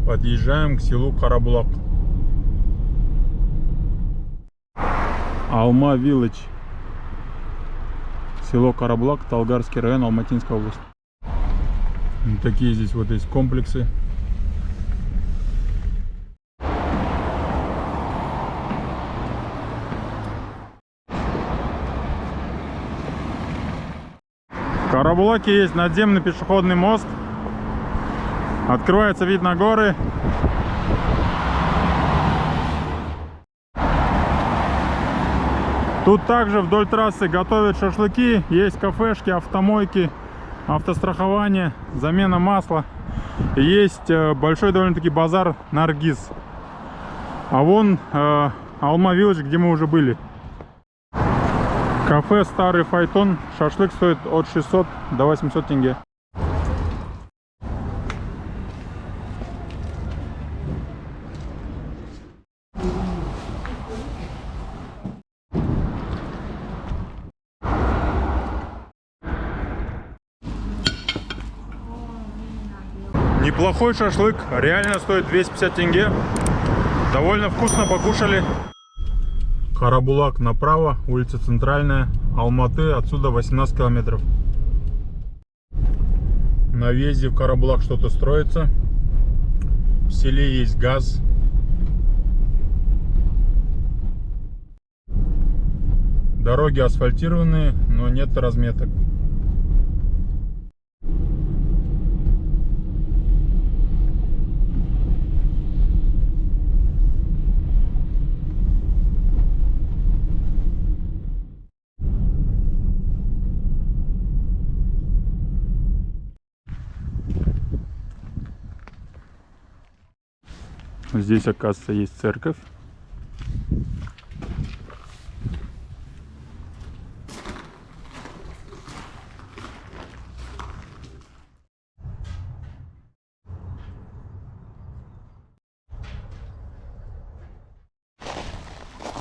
Подъезжаем к селу Карабулак. Алма Вилледж. Село Карабулак, Талгарский район, Алматинская область. Вот такие здесь вот есть комплексы. В Карабулаке есть надземный пешеходный мост. Открывается вид на горы. Тут также вдоль трассы готовят шашлыки, есть кафешки, автомойки, автострахование, замена масла. Есть большой довольно-таки базар Наргиз. А вон Алма Вилледж, где мы уже были. Кафе Старый Файтон. Шашлык стоит от 600 до 800 тенге. Неплохой шашлык, реально стоит 250 тенге. Довольно вкусно покушали. Карабулак направо, улица Центральная, Алматы, отсюда 18 километров. На въезде в Карабулак что-то строится. В селе есть газ. Дороги асфальтированные, но нет разметок. Здесь, оказывается, есть церковь.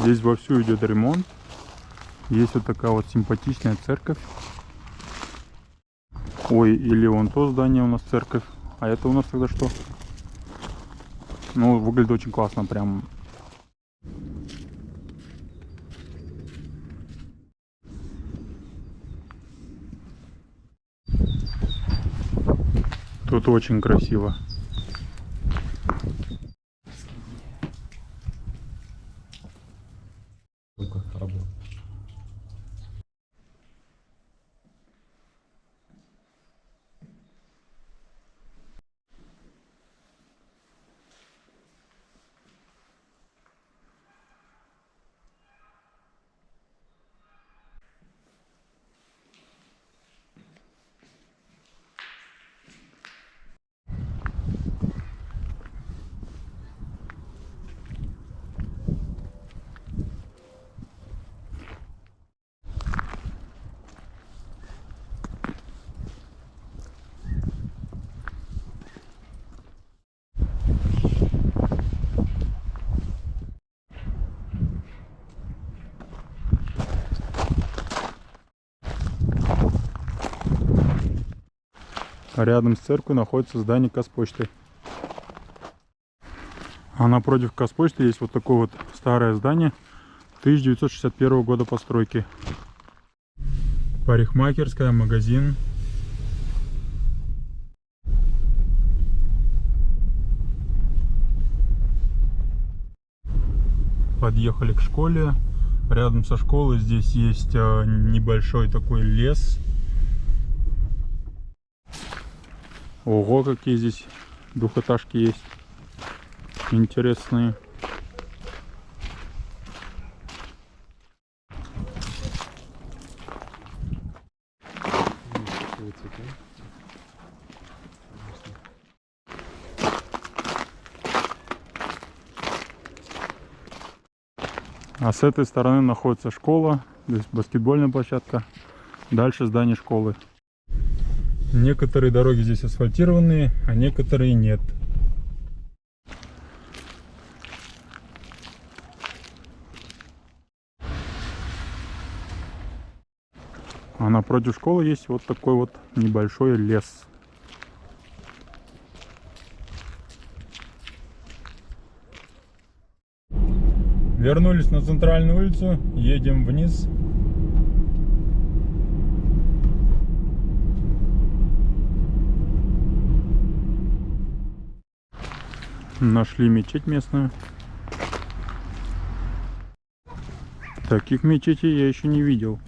Здесь вовсю идет ремонт. Есть вот такая вот симпатичная церковь. Ой, или вон то здание у нас церковь. А это у нас тогда что? Ну, выглядит очень классно, прям. Тут очень красиво. Рядом с церковью находится здание Казпочты. А напротив Казпочты есть вот такое вот старое здание 1961 года постройки. Парикмахерская, магазин. Подъехали к школе. Рядом со школой здесь есть небольшой такой лес. Ого, какие здесь двухэтажки есть. Интересные. А с этой стороны находится школа, то есть баскетбольная площадка. Дальше здание школы. Некоторые дороги здесь асфальтированные, а некоторые нет. А напротив школы есть вот такой вот небольшой лес. Вернулись на центральную улицу, едем вниз. Нашли мечеть местную. Таких мечетей я еще не видел.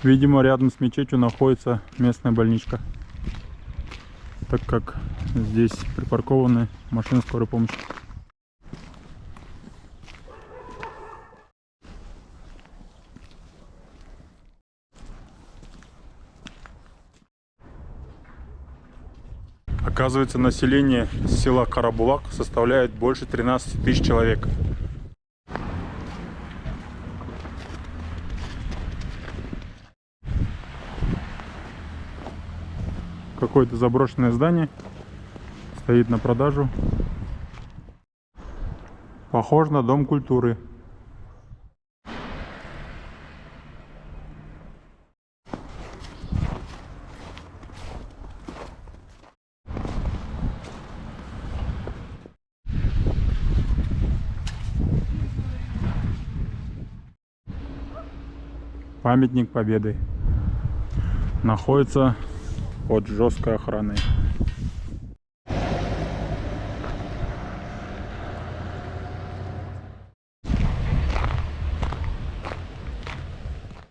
Видимо, рядом с мечетью находится местная больничка, так как здесь припаркованы машины скорой помощи. Оказывается, население села Карабулак составляет больше 13 тысяч человек. Какое-то заброшенное здание стоит на продажу. Похож на дом культуры. Памятник Победы находится под жесткой охраной.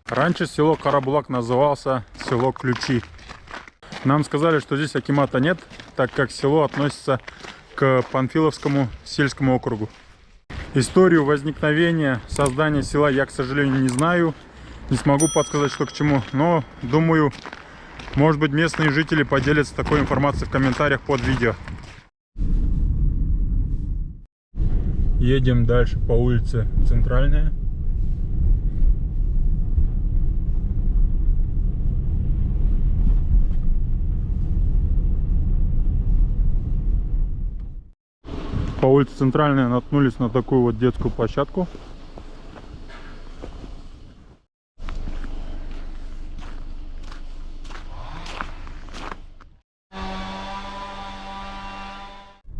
Раньше село Карабулак назывался село Ключи. Нам сказали, что здесь акимата нет, так как село относится к Панфиловскому сельскому округу. Историю возникновения, создания села я, к сожалению, не знаю. Не смогу подсказать, что к чему, но думаю, может быть, местные жители поделятся такой информацией в комментариях под видео. Едем дальше по улице Центральная. По улице Центральная наткнулись на такую вот детскую площадку.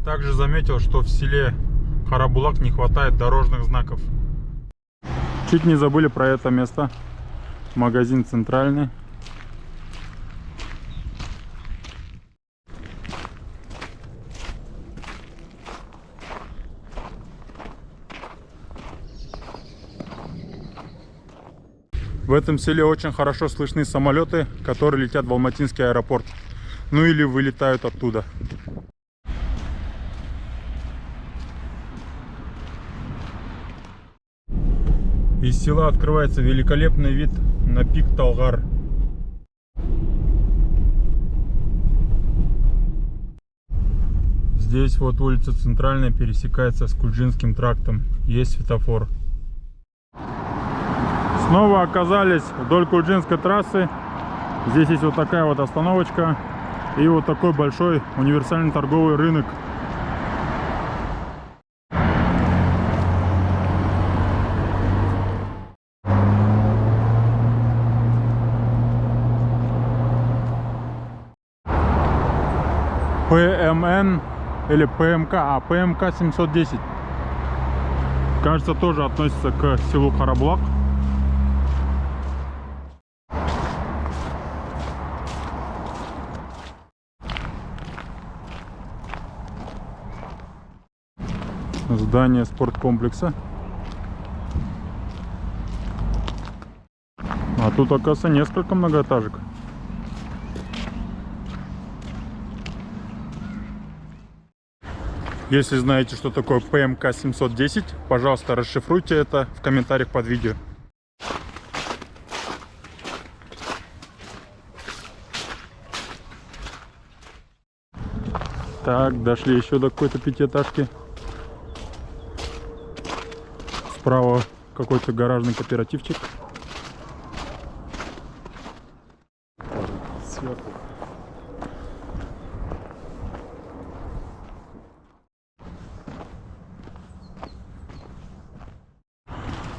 Также заметил, что в селе Карабулак не хватает дорожных знаков. Чуть не забыли про это место. Магазин Центральный. В этом селе очень хорошо слышны самолеты, которые летят в Алматинский аэропорт. Ну или вылетают оттуда. Из села открывается великолепный вид на пик Талгар. Здесь вот улица Центральная пересекается с Кульджинским трактом. Есть светофор. Снова оказались вдоль Кульджинской трассы. Здесь есть вот такая вот остановочка и вот такой большой универсальный торговый рынок. ПМН или ПМК, ПМК 710. Кажется, тоже относится к селу Карабулак. Здание спорткомплекса. А тут, оказывается, несколько многоэтажек. Если знаете, что такое ПМК 710, пожалуйста, расшифруйте это в комментариях под видео. Так, дошли еще до какой-то пятиэтажки. Справа какой-то гаражный кооперативчик. Сверху.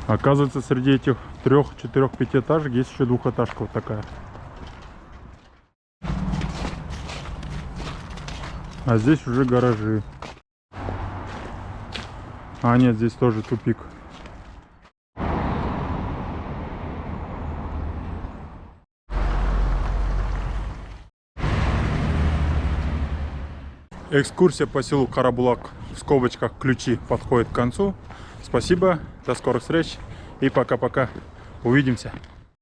Оказывается, среди этих 3-4 пятиэтажек есть еще двухэтажка вот такая. А здесь уже гаражи. А нет, здесь тоже тупик. Экскурсия по селу Карабулак в скобочках Ключи подходит к концу. Спасибо, до скорых встреч и пока-пока. Увидимся.